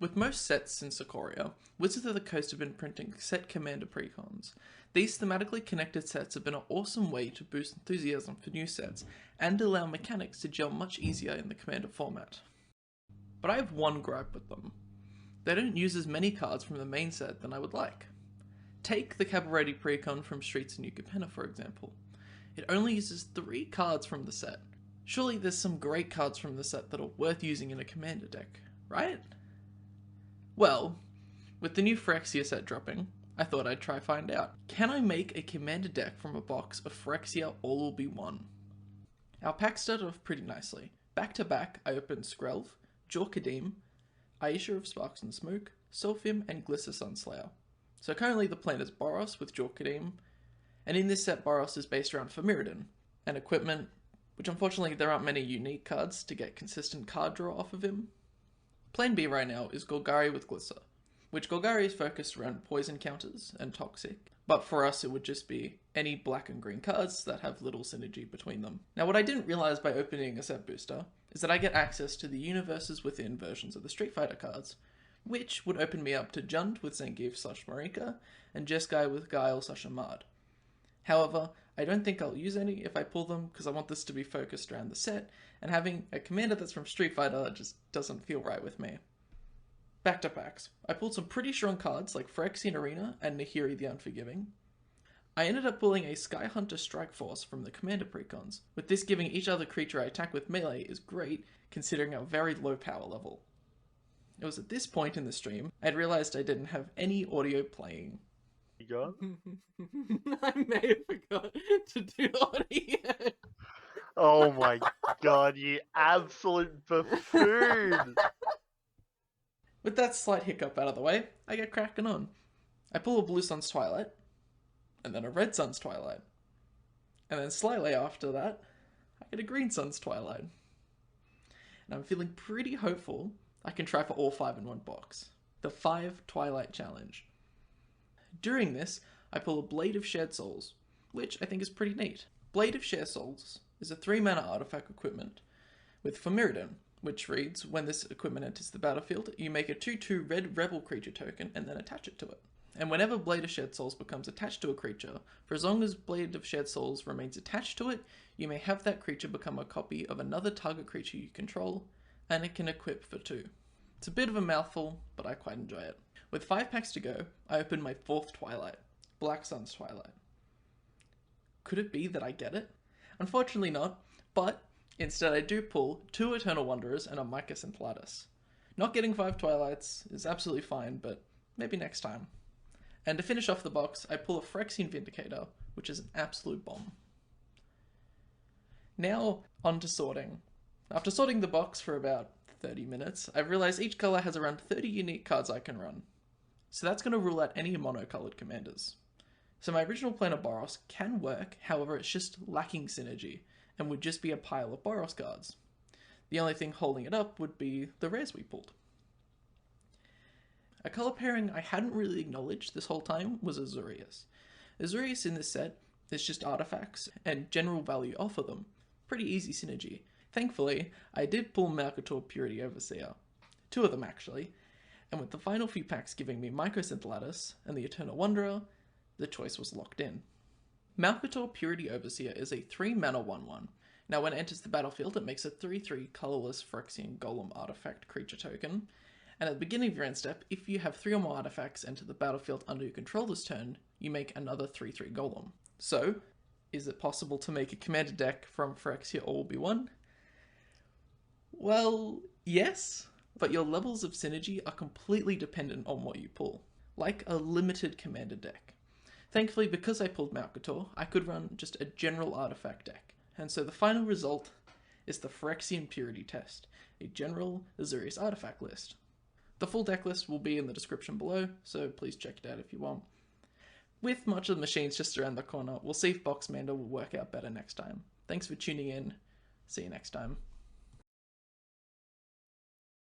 With most sets since Ikoria, Wizards of the Coast have been printing set commander precons. These thematically connected sets have been an awesome way to boost enthusiasm for new sets and allow mechanics to gel much easier in the commander format. But I have one gripe with them. They don't use as many cards from the main set than I would like. Take the Cavalry Precon from Streets of New Capenna for example. It only uses 3 cards from the set. Surely there's some great cards from the set that are worth using in a commander deck, right? Well, with the new Phyrexia set dropping, I thought I'd try find out. Can I make a commander deck from a box of Phyrexia All Will Be One? Our pack started off pretty nicely. Back to back, I opened Skrelv, Jorkadim, Aisha of Sparks and Smoke, Solfim, and Glissa Sunslayer. So currently the plan is Boros with Jorkadim, and in this set Boros is based around Mirrodin, and equipment, which unfortunately there aren't many unique cards to get consistent card draw off of him. Plan B right now is Golgari with Glissa, which Golgari is focused around poison counters and toxic, but for us it would just be any black and green cards that have little synergy between them. Now what I didn't realize by opening a set booster is that I get access to the Universes Within versions of the Street Fighter cards, which would open me up to Jund with Zangief/Marika and Jeskai with Guile/Ahmad. However, I don't think I'll use any if I pull them because I want this to be focused around the set, and having a commander that's from Street Fighter just doesn't feel right with me. Back to packs. I pulled some pretty strong cards like Phyrexian Arena and Nahiri the Unforgiving. I ended up pulling a Sky Hunter Strike Force from the commander precons, with this giving each other creature I attack with melee is great considering our very low power level. It was at this point in the stream I'd realized I didn't have any audio playing. You got? I may have forgot to do audio. Oh my god, you absolute buffoon! With that slight hiccup out of the way, I get cracking on. I pull a Blue Sun's Twilight, and then a Red Sun's Twilight. And then slightly after that, I get a Green Sun's Twilight. And I'm feeling pretty hopeful I can try for all 5 in one box. The 5 Twilight Challenge. During this, I pull a Blade of Shared Souls, which I think is pretty neat. Blade of Shared Souls is a 3-mana artifact equipment with Mirrodin, which reads, when this equipment enters the battlefield, you make a 2/2 red rebel creature token and then attach it to it. And whenever Blade of Shared Souls becomes attached to a creature, for as long as Blade of Shared Souls remains attached to it, you may have that creature become a copy of another target creature you control, and it can equip for 2. It's a bit of a mouthful, but I quite enjoy it. With 5 packs to go, I open my 4th Twilight, Black Sun's Twilight. Could it be that I get it? Unfortunately not, but instead I do pull 2 Eternal Wanderers and a Mycos Enthalatus. Not getting 5 Twilights is absolutely fine, but maybe next time. And to finish off the box, I pull a Phyrexian Vindicator, which is an absolute bomb. Now, on to sorting. After sorting the box for about 30 minutes, I've realized each color has around 30 unique cards I can run. So that's going to rule out any monocolored commanders. So my original plan of Boros can work, however it's just lacking synergy, and would just be a pile of Boros cards. The only thing holding it up would be the rares we pulled. A color pairing I hadn't really acknowledged this whole time was Azorius. Azorius in this set is just artifacts and general value off of them. Pretty easy synergy. Thankfully, I did pull Malcator Purity Overseer. 2 of them actually, and with the final few packs giving me Mycos Enthalatus and the Eternal Wanderer, the choice was locked in. Malcator Purity Overseer is a 3-mana 1/1. Now when it enters the battlefield, it makes a 3/3 colorless Phyrexian Golem artifact creature token, and at the beginning of your end step, if you have 3 or more artifacts enter the battlefield under your controller's turn, you make another 3/3 Golem. So, is it possible to make a commander deck from Phyrexia All Will Be One? Well, yes, but your levels of synergy are completely dependent on what you pull, like a limited commander deck. Thankfully, because I pulled Malcator, I could run just a general artifact deck, and so the final result is the Phyrexian Purity Test, a general Azorius artifact list. The full deck list will be in the description below, so please check it out if you want. With much of the machines just around the corner, we'll see if Boxmander will work out better next time. Thanks for tuning in. See you next time.